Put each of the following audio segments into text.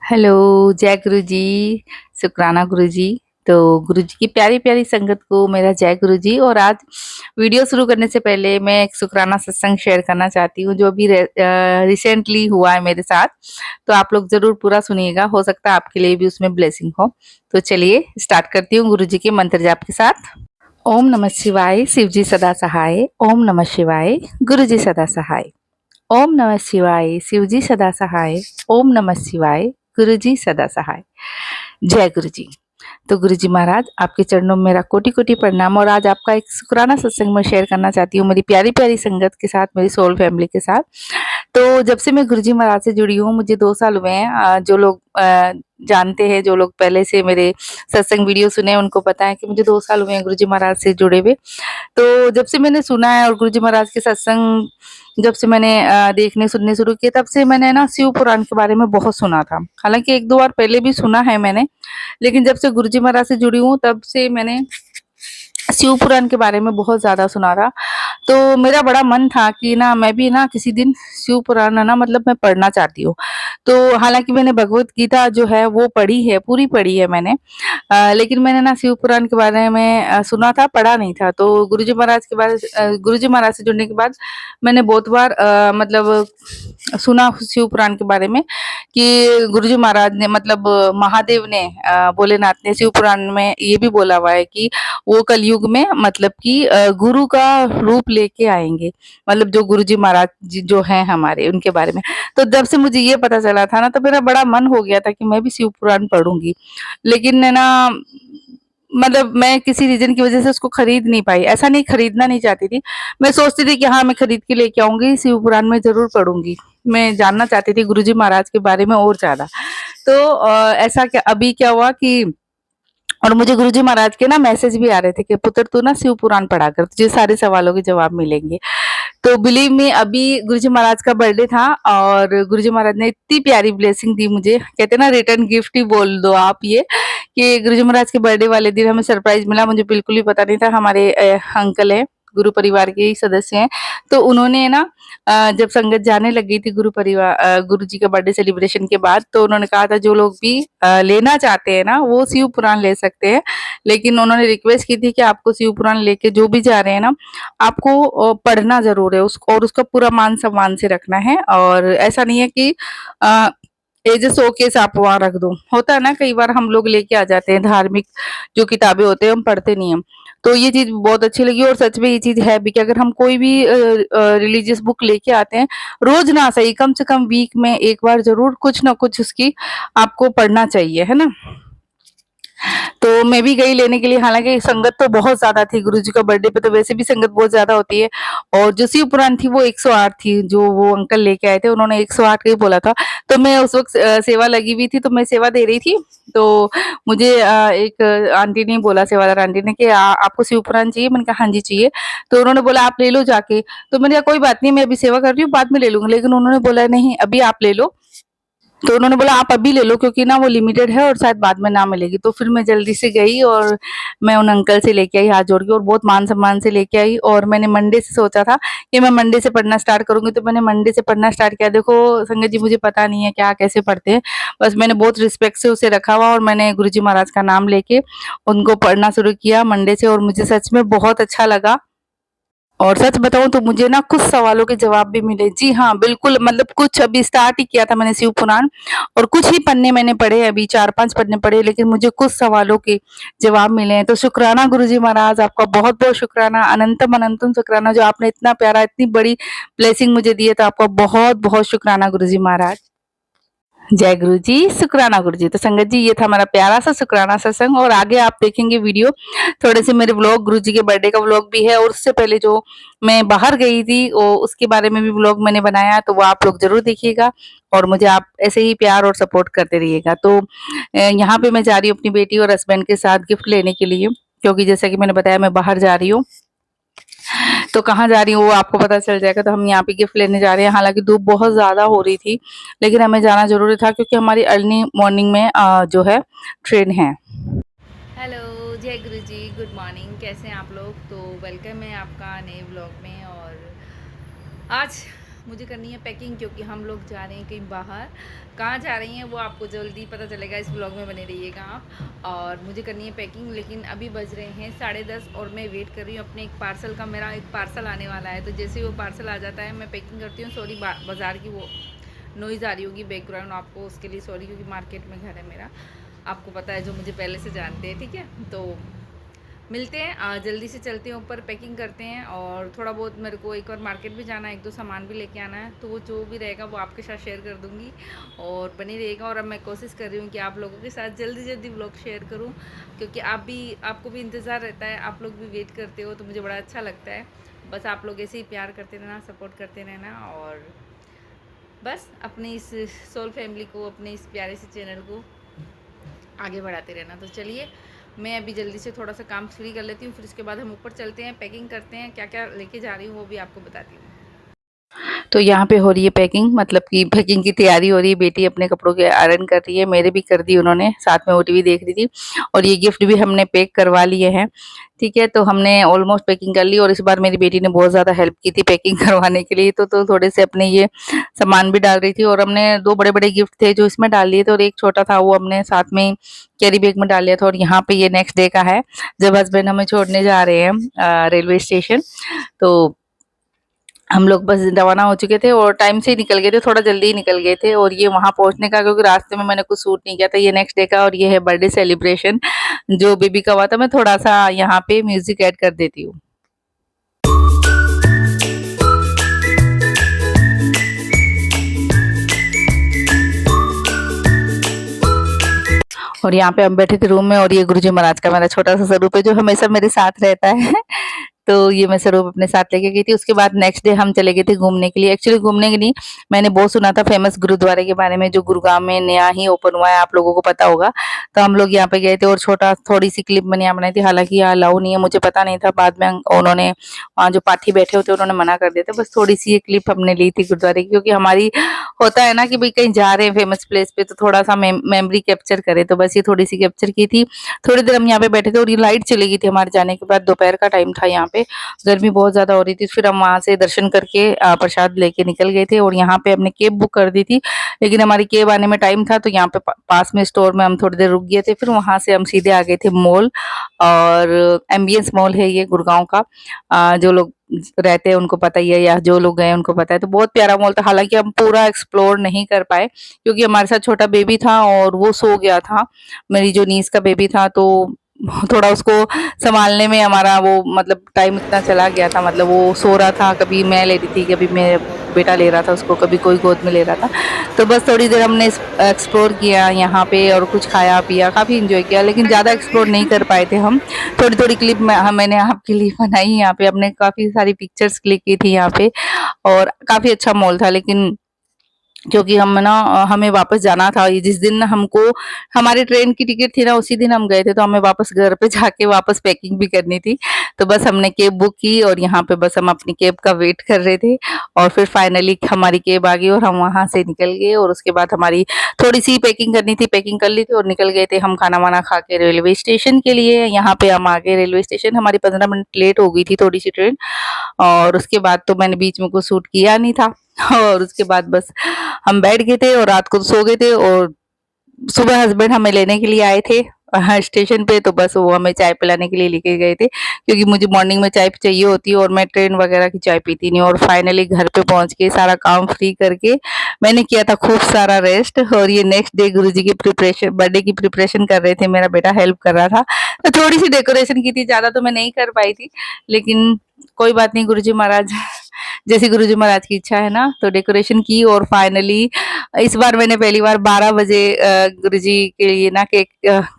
Hello, जय गुरु जी, शुकराना गुरु जी। तो गुरु जी की प्यारी-प्यारी संगत को मेरा जय गुरु जी। और आज वीडियो शुरू करने से पहले मैं एक शुकराना सत्संग शेयर करना चाहती हूँ, जो अभी रिसेंटली हुआ है मेरे साथ। तो आप लोग ज़रूर पूरा सुनिएगा, हो सकता है आपके लिए भी उसमें ब्लेसिंग हो। तो चलिए स्टार्ट करती हूँ गुरु जी के मंत्र जाप के साथ। ओम नमः शिवाय, शिव जी सदा सहाय। ओम नमः शिवाय, गुरु जी सदा सहाय। ओम नमः शिवाय, शिव जी सदा सहाय। ओम नमः शिवाय, गुरु जी सदा सहाय। जय गुरु जी। तो गुरु जी महाराज, आपके चरणों में मेरा कोटि कोटि प्रणाम। और आज आपका एक शुक्राना सत्संग में शेयर करना चाहती हूँ, मेरी प्यारी प्यारी संगत के साथ, मेरी सोल फैमिली के साथ। तो जब से मैं गुरु जी महाराज से जुड़ी हूँ, मुझे 2 साल हुए हैं। जो लोग जानते हैं, जो लोग पहले से मेरे सत्संग वीडियो सुने हैं, उनको पता है कि मुझे 2 साल हुए हैं गुरु जी महाराज से जुड़े हुए। तो जब से मैंने सुना है और गुरु जी महाराज के सत्संग जब से मैंने देखने सुनने शुरू किए, तब से मैंने ना शिव पुराण के बारे में बहुत सुना था। हालाँकि 1-2 बार पहले भी सुना है मैंने, लेकिन जब से गुरु जी महाराज से जुड़ी हूँ, तब से मैंने शिव पुराण के बारे में बहुत ज़्यादा सुना था। तो मेरा बड़ा मन था कि ना मैं भी ना किसी दिन शिव पुराण है ना, मतलब मैं पढ़ना चाहती हूँ। तो हालाँकि मैंने भगवत गीता जो है वो पढ़ी है, पूरी पढ़ी है मैंने। लेकिन मैंने ना शिव पुराण के बारे में सुना था, पढ़ा नहीं था। तो गुरु जी महाराज से जुड़ने के बाद मैंने बहुत बार मतलब सुना शिव पुराण के बारे में कि गुरु जी महाराज ने, मतलब महादेव ने, भोलेनाथ ने शिव पुराण में ये भी बोला हुआ है कि वो कलयुग में, मतलब कि गुरु का रूप लेके आएँगे। मतलब जो गुरु जी महाराज जी जो हैं हमारे, उनके बारे में। तो जब से मुझे ये पता चला था ना, तो मेरा बड़ा मन हो गया था कि मैं भी शिव पुराण पढ़ूँगी। लेकिन है ना, मतलब मैं किसी रीज़न की वज़ह से उसको खरीद नहीं पाई। ऐसा नहीं, खरीदना नहीं चाहती थी। मैं सोचती थी कि हाँ, मैं खरीद के लेके आऊँगी, शिव पुराण में ज़रूर पढ़ूँगी। मैं जानना चाहती थी गुरु जी महाराज के बारे में और ज़्यादा। तो ऐसा क्या अभी क्या हुआ कि, और मुझे गुरु जी महाराज के ना मैसेज भी आ रहे थे कि पुत्र तू ना शिव पुराण पढ़ा कर, तुझे सारे सवालों के जवाब मिलेंगे। तो बिलीव मी, अभी गुरु जी महाराज का बर्थडे था और गुरु जी महाराज ने इतनी प्यारी ब्लेसिंग दी मुझे, कहते हैं ना रिटर्न गिफ्ट ही बोल दो आप ये, कि गुरु जी महाराज के बर्थडे वाले दिन हमें सरप्राइज मिला। मुझे बिल्कुल भी पता नहीं था। हमारे अंकल हैं, गुरु परिवार के ही सदस्य हैं। तो उन्होंने ना जब संगत जाने लग गई थी गुरु जी का बर्थडे सेलिब्रेशन के बाद, तो उन्होंने कहा था जो लोग भी लेना चाहते हैं ना, वो शिव पुराण ले सकते हैं। लेकिन उन्होंने रिक्वेस्ट की थी कि आपको शिव पुराण लेके जो भी जा रहे हैं ना, आपको पढ़ना ज़रूर है उसको, और उसका पूरा मान-सम्मान से रखना है। और ऐसा नहीं है कि अ, एज़ अ शोकेस आप वहाँ रख दो। होता है ना, कई बार हम लोग लेके आ जाते हैं धार्मिक जो किताबें होते हैं, हम पढ़ते नहीं हैं। तो ये चीज़ बहुत अच्छी लगी, और सच में ये चीज़ है भी कि अगर हम कोई भी रिलीजियस बुक लेके आते हैं, रोज़ ना सही, कम से कम वीक में 1 बार ज़रूर कुछ ना कुछ उसकी आपको पढ़ना चाहिए, है ना? तो मैं भी गई लेने के लिए। हालाँकि संगत तो बहुत ज़्यादा थी, गुरुजी का बर्थडे पे तो वैसे भी संगत बहुत ज़्यादा होती है। और जो शिव पुराण थी वो 108 थी, जो वो अंकल लेके आए थे, उन्होंने 108 का ही बोला था। तो मैं उस वक़्त सेवा लगी हुई थी, तो मैं सेवा दे रही थी। तो मुझे एक आंटी ने बोला, सेवादार आंटी ने, कि आपको शिव पुराण चाहिए? मैंने कहा हाँ जी चाहिए। तो उन्होंने बोला आप ले लो जाके। तो मैंने कहा कोई बात नहीं, मैं अभी सेवा कर रही हूँ, बाद में ले लूँगी। लेकिन उन्होंने बोला नहीं, अभी आप ले लो। तो उन्होंने बोला आप अभी ले लो, क्योंकि ना वो लिमिटेड है और शायद बाद में ना मिलेगी। तो फिर मैं जल्दी से गई और मैं उन अंकल से लेके आई हाथ जोड़ के, और बहुत मान-सम्मान से लेके आई। और मैंने मंडे से सोचा था कि मैं मंडे से पढ़ना स्टार्ट करूँगी, तो मैंने मंडे से पढ़ना स्टार्ट किया। देखो संगत जी, मुझे पता नहीं है क्या कैसे पढ़ते हैं, बस मैंने बहुत रिस्पेक्ट से उसे रखा हुआ, और मैंने गुरुजी महाराज का नाम लेके उनको पढ़ना शुरू किया मंडे से, और मुझे सच में बहुत अच्छा लगा। और सच बताऊँ तो मुझे ना कुछ सवालों के जवाब भी मिले। जी हाँ, बिल्कुल, मतलब कुछ अभी स्टार्ट ही किया था मैंने शिव पुराण, और कुछ ही पन्ने मैंने पढ़े, अभी 4-5 पन्ने पढ़े, लेकिन मुझे कुछ सवालों के जवाब मिले हैं। तो शुक्राना गुरुजी महाराज, आपका बहुत-बहुत शुक्राना, अनंतम अनंतम शुक्राना, जो आपने इतना प्यारा, इतनी बड़ी ब्लेसिंग मुझे दी है, तो आपका बहुत-बहुत शुक्राना गुरुजी महाराज। जय गुरु जी, शुक्राना गुरु जी। तो संगत जी, ये था हमारा प्यारा सा शुक्राना सत्संग, और आगे आप देखेंगे वीडियो, थोड़े से मेरे व्लॉग, गुरु जी के बर्थडे का व्लॉग भी है, और उससे पहले जो मैं बाहर गई थी उसके बारे में भी व्लॉग मैंने बनाया, तो वो आप लोग ज़रूर देखिएगा। और मुझे आप ऐसे ही प्यार और सपोर्ट करते रहिएगा। तो यहाँ पे मैं जा रही हूँ अपनी बेटी और हस्बैंड के साथ गिफ्ट लेने के लिए, क्योंकि जैसा कि मैंने बताया मैं बाहर जा रही हूँ। तो कहाँ जा रही हूँ वो आपको पता चल जाएगा। तो हम यहाँ पे गिफ्ट लेने जा रहे हैं। हालाँकि धूप बहुत ज़्यादा हो रही थी, लेकिन हमें जाना ज़रूरी था, क्योंकि हमारी अर्ली मॉर्निंग में जो है ट्रेन है। हेलो, जय गुरु जी, गुड मॉर्निंग। कैसे हैं आप लोग? तो वेलकम है आपका नए व्लॉग में। और आज मुझे करनी है पैकिंग, क्योंकि हम लोग जा रहे हैं कहीं बाहर। कहाँ जा रही हैं वो आपको जल्दी पता चलेगा, इस ब्लॉग में बने रहिएगा आप। और मुझे करनी है पैकिंग, लेकिन अभी बज रहे हैं 10:30 और मैं वेट कर रही हूँ अपने एक पार्सल का। मेरा एक पार्सल आने वाला है, तो जैसे ही वो पार्सल आ जाता है मैं पैकिंग करती हूँ। सॉरी, बाज़ार की वो नॉइज़ आ रही होगी बैकग्राउंड आपको, उसके लिए सॉरी, क्योंकि मार्केट में घर है मेरा। आपको पता है, जो मुझे पहले से जानते हैं, ठीक है। तो मिलते हैं, जल्दी से चलते हैं ऊपर, पैकिंग करते हैं। और थोड़ा बहुत मेरे को एक और मार्केट भी जाना है, 1-2 सामान भी लेके आना है, तो वो जो भी रहेगा वो आपके साथ शेयर कर दूँगी और बनी रहेगा। और अब मैं कोशिश कर रही हूँ कि आप लोगों के साथ जल्दी जल्दी व्लॉग शेयर करूँ, क्योंकि आपको भी इंतज़ार रहता है, आप लोग भी वेट करते हो, तो मुझे बड़ा अच्छा लगता है। बस आप लोग ऐसे ही प्यार करते रहना, सपोर्ट करते रहना, और बस अपनी इस सोल फैमिली को, अपने इस प्यारे से चैनल को आगे बढ़ाते रहना। तो चलिए, मैं अभी जल्दी से थोड़ा सा काम फ्री कर लेती हूँ, फिर उसके बाद हम ऊपर चलते हैं, पैकिंग करते हैं। क्या क्या लेके जा रही हूँ वो भी आपको बताती हूँ। तो यहाँ पे हो रही है पैकिंग, मतलब कि पैकिंग की तैयारी हो रही है। बेटी अपने कपड़ों के आयरन कर रही है, मेरे भी कर दी उन्होंने, साथ में वो टीवी देख रही थी। और ये गिफ्ट भी हमने पैक करवा लिए हैं, ठीक है। तो हमने ऑलमोस्ट पैकिंग कर ली, और इस बार मेरी बेटी ने बहुत ज़्यादा हेल्प की थी पैकिंग करवाने के लिए। तो थोड़े से अपने ये सामान भी डाल रही थी, और हमने 2 बड़े-बड़े गिफ्ट थे जो इसमें डाल दिए थे, और एक छोटा था वो हमने साथ में कैरी बैग में डाल लिया था। और यहाँ पे ये नेक्स्ट डे का है, जब हस्बैंड हमें छोड़ने जा रहे हैं रेलवे स्टेशन। तो हम लोग बस रवाना हो चुके थे और टाइम से ही निकल गए थे, थोड़ा जल्दी ही निकल गए थे। और ये वहाँ पहुँचने का, क्योंकि रास्ते में मैंने कुछ शूट नहीं किया था, ये नेक्स्ट डे का। और ये है बर्थडे सेलिब्रेशन जो बेबी का हुआ था। मैं थोड़ा-सा यहाँ पे म्यूज़िक ऐड कर देती हूँ। और यहाँ पे हम बैठे थे रूम में, और ये गुरुजी महाराज का मेरा छोटा-सा स्वरूप है जो हमेशा मेरे साथ रहता है। तो ये मैं स्वरूप अपने साथ लेके गई थी। उसके बाद नेक्स्ट डे हम चले गए थे घूमने के लिए। एक्चुअली घूमने के नहीं, मैंने बहुत सुना था फेमस गुरुद्वारे के बारे में, जो गुरुग्राम में नया ही ओपन हुआ है, आप लोगों को पता होगा। तो हम लोग यहाँ पे गए थे, और थोड़ी-सी क्लिप मैंने यहाँ बनाई थी। हालाँकि यहाँ अलाउ नहीं है, मुझे पता नहीं था। बाद में उन्होंने, वहाँ जो पाठी बैठे होते उन्होंने मना कर दिया था। बस थोड़ी-सी ये क्लिप हमने ली थी गुरुद्वारे की, क्योंकि हमारी होता है ना कि भई कहीं जा रहे हैं फेमस प्लेस पे, तो थोड़ा-सा मेमोरी कैप्चर करें। तो बस ये थोड़ी-सी कैप्चर की थी। थोड़ी देर हम यहाँ पे बैठे थे, और ये लाइट चली गई थी हमारे जाने के बाद। दोपहर का टाइम था, यहाँ पे गर्मी बहुत ज़्यादा हो रही थी। फिर हम वहाँ से दर्शन करके प्रसाद लेके निकल गए थे, और यहाँ पे हमने कैब बुक कर दी थी, लेकिन हमारी कैब आने में टाइम था। तो यहाँ पे पास में स्टोर में हम थोड़ी देर रुक गए थे, फिर वहाँ से हम सीधे आ गए थे मॉल। और एम्बियंस मॉल है ये गुड़गांव का। जो लोग रहते हैं उनको पता ही है, या जो लोग गए हैं उनको पता है। तो बहुत प्यारा मॉल था। हालाँकि हम पूरा एक्सप्लोर नहीं कर पाए, क्योंकि हमारे साथ छोटा बेबी था और वो सो गया था। मेरी जो नीस का बेबी था, तो थोड़ा उसको सँभालने में हमारा वो, मतलब टाइम इतना चला गया था। मतलब वो सो रहा था, कभी मैं ले रही थी, कभी मेरा बेटा ले रहा था उसको, कभी कोई गोद में ले रहा था। तो बस थोड़ी देर हमने एक्सप्लोर किया यहाँ पे, और कुछ खाया-पिया, काफ़ी एन्जॉय किया, लेकिन ज़्यादा एक्सप्लोर नहीं कर पाए थे हम। थोड़ी-थोड़ी क्लिप मैंने आपके लिए बनाई यहाँ पे। हमने काफ़ी सारी पिक्चर्स क्लिक की थी यहाँ पे, और काफ़ी अच्छा मॉल था। लेकिन क्योंकि हमें वापस जाना था, ये जिस दिन हमको हमारी ट्रेन की टिकट थी ना, उसी दिन हम गए थे, तो हमें वापस घर पे जाके वापस पैकिंग भी करनी थी। तो बस हमने कैब बुक की, और यहाँ पे बस हम अपनी कैब का वेट कर रहे थे। और फिर फाइनली हमारी कैब आ गई, और हम वहाँ से निकल गए। और उसके बाद हमारी थोड़ी-सी पैकिंग करनी थी, पैकिंग कर ली थी, और निकल गए थे हम खाना-वाना खा के रेलवे स्टेशन के लिए। यहाँ पे हम आ गए रेलवे स्टेशन, हमारी 15 मिनट लेट हो गई थी थोड़ी-सी ट्रेन। और उसके बाद तो मैंने बीच में कुछ शूट किया नहीं था। और उसके बाद बस हम बैठ गए थे, और रात को सो गए थे। और सुबह हस्बैंड हमें लेने के लिए आए थे स्टेशन पे। तो बस वो हमें चाय पिलाने के लिए लेके गए थे, क्योंकि मुझे मॉर्निंग में चाय चाहिए होती है, और मैं ट्रेन वगैरह की चाय पीती नहीं। और फाइनली घर पे पहुंच के सारा काम फ्री करके मैंने किया था खूब सारा रेस्ट। और ये नेक्स्ट डे गुरुजी की प्रिपरेशन, बर्थडे की प्रिपरेशन कर रहे थे, मेरा बेटा हेल्प कर रहा था। तो थोड़ी सी डेकोरेशन की थी, ज्यादा तो मैं नहीं कर पाई थी, लेकिन कोई बात नहीं, गुरुजी महाराज जैसी गुरुजी महाराज की इच्छा है ना। तो डेकोरेशन की, और फाइनली इस बार मैंने पहली बार 12 बजे गुरुजी के लिए ना केक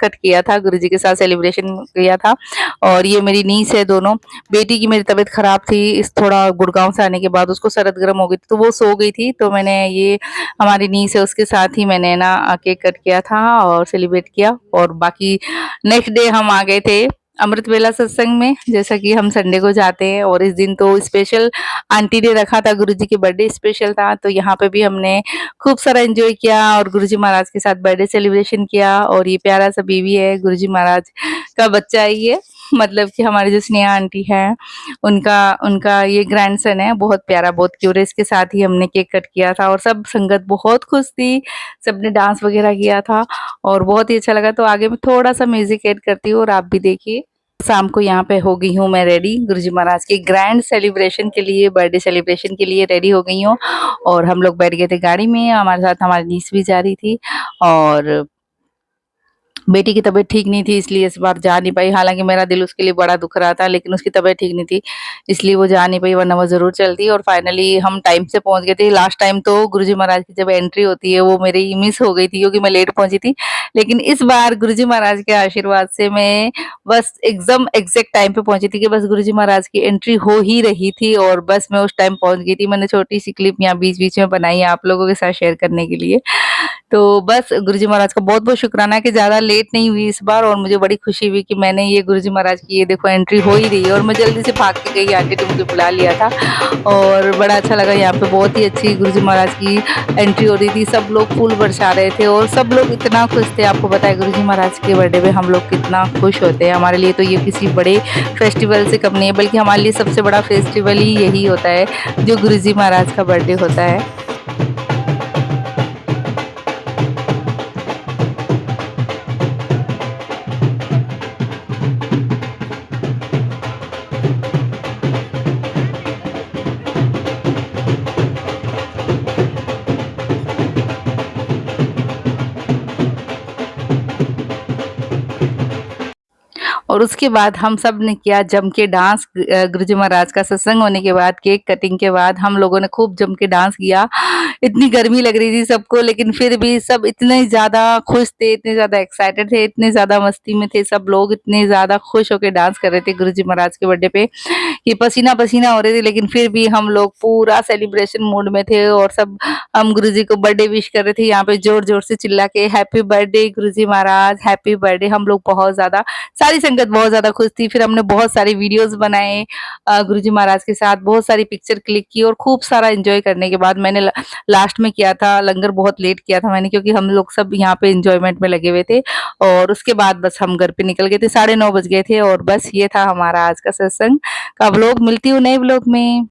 कट किया था, गुरुजी के साथ सेलिब्रेशन किया था। और ये मेरी नीस है दोनों। बेटी की मेरी तबीयत खराब थी, इस थोड़ा गुड़गांव से आने के बाद उसको सरद गर्म हो गई थी, तो वो सो गई थी। तो मैंने ये हमारी नीस है, उसके साथ ही मैंने ना केक कट किया था और सेलिब्रेट किया। और बाकी नेक्स्ट डे हम आ गए थे अमृत वेला सत्संग में, जैसा कि हम संडे को जाते हैं। और इस दिन तो स्पेशल आंटी ने रखा था, गुरुजी की बर्थडे स्पेशल था, तो यहाँ पे भी हमने खूब सारा एंजॉय किया, और गुरुजी महाराज के साथ बर्थडे सेलिब्रेशन किया। और ये प्यारा सा बेबी है, गुरुजी महाराज का बच्चा है ये। मतलब कि हमारी जो स्नेहा आंटी हैं, उनका उनका ये ग्रैंडसन है, बहुत प्यारा, बहुत क्यूट है। इसके साथ ही हमने केक कट किया था और सब संगत बहुत खुश थी, सबने डांस वगैरह किया था और बहुत ही अच्छा लगा। तो आगे मैं थोड़ा-सा म्यूज़िक ऐड करती हूँ और आप भी देखिए। शाम को यहाँ पे हो गई हूँ मैं रेडी, गुरुजी महाराज के ग्रैंड सेलिब्रेशन के लिए, बर्थडे सेलिब्रेशन के लिए रेडी हो गई हूँ और हम लोग बैठ गए थे गाड़ी में, हमारे साथ हमारी नीस भी जा रही थी और बेटी की तबीयत ठीक नहीं थी, इसलिए इस बार जा नहीं पाई। हालाँकि मेरा दिल उसके लिए बड़ा दुख रहा था, लेकिन उसकी तबीयत ठीक नहीं थी, इसलिए वो जा नहीं पाई, वरना वो ज़रूर चलती। और फाइनली हम टाइम से पहुँच गए थे। लास्ट टाइम तो गुरुजी महाराज की जब एंट्री होती है, वो मेरी मिस हो गई थी क्योंकि मैं लेट पहुँची थी। लेकिन इस बार गुरुजी महाराज के आशीर्वाद से मैं बस एकदम एग्ज़ैक्ट टाइम पे पहुँची थी कि बस गुरुजी महाराज की एंट्री हो ही रही थी और बस मैं उस टाइम पहुँच गई थी। मैंने छोटी-सी क्लिप यहाँ बीच-बीच में बनाई है आप लोगों के साथ शेयर करने के लिए। तो बस गुरुजी महाराज का बहुत-बहुत शुक्राना है कि ज़्यादा लेट नहीं हुई इस बार और मुझे बड़ी खुशी हुई कि मैंने ये गुरुजी महाराज की ये देखो एंट्री हो ही रही है और मैं जल्दी से भाग के गई, आंटी ने मुझे बुला लिया था और बड़ा अच्छा लगा। यहाँ पे बहुत ही अच्छी गुरुजी महाराज की एंट्री हो रही थी, सब लोग फूल बरसा रहे थे और सब लोग इतना खुश थे। आपको पता है गुरुजी महाराज के बर्थडे पे हम लोग कितना खुश होते हैं। हमारे लिए तो ये किसी बड़े फेस्टिवल से कम नहीं है, बल्कि हमारे लिए सबसे बड़ा फेस्टिवल ही यही होता है जो गुरुजी महाराज का बर्थडे होता है। और उसके बाद हम सब ने किया जम के डांस। गुरुजी महाराज का सत्संग होने के बाद, केक कटिंग के बाद हम लोगों ने खूब जम के डांस किया। इतनी गर्मी लग रही थी सबको, लेकिन फिर भी सब इतने ज़्यादा खुश थे, इतने ज़्यादा एक्साइटेड थे, इतने ज़्यादा मस्ती में थे सब लोग, इतने ज़्यादा खुश होके डांस कर रहे थे गुरुजी महाराज के बर्थडे पे कि पसीना-पसीना हो रहे थे। लेकिन फिर भी हम लोग पूरा सेलिब्रेशन मूड में थे और सब हम गुरुजी को बर्थडे विश कर रहे थे। यहाँ पे ज़ोर-ज़ोर से चिल्ला के हैप्पी बर्थडे गुरुजी महाराज, हैप्पी बर्थडे। हम लोग बहुत ज़्यादा, सारी संगत बहुत ज़्यादा खुश थी। फिर हमने बहुत सारे वीडियोज़ बनाए गुरुजी महाराज के साथ, बहुत सारी पिक्चर क्लिक की और खूब सारा एन्जॉय करने के बाद मैंने लास्ट में किया था लंगर, बहुत लेट किया था मैंने क्योंकि हम लोग सब यहाँ पे एन्जॉयमेंट में लगे हुए थे और उसके बाद बस हम घर पे निकल गए थे, 9:30 बज गए थे और बस ये था हमारा आज का सत्संग का व्लॉग। मिलती हूँ नए व्लॉग में।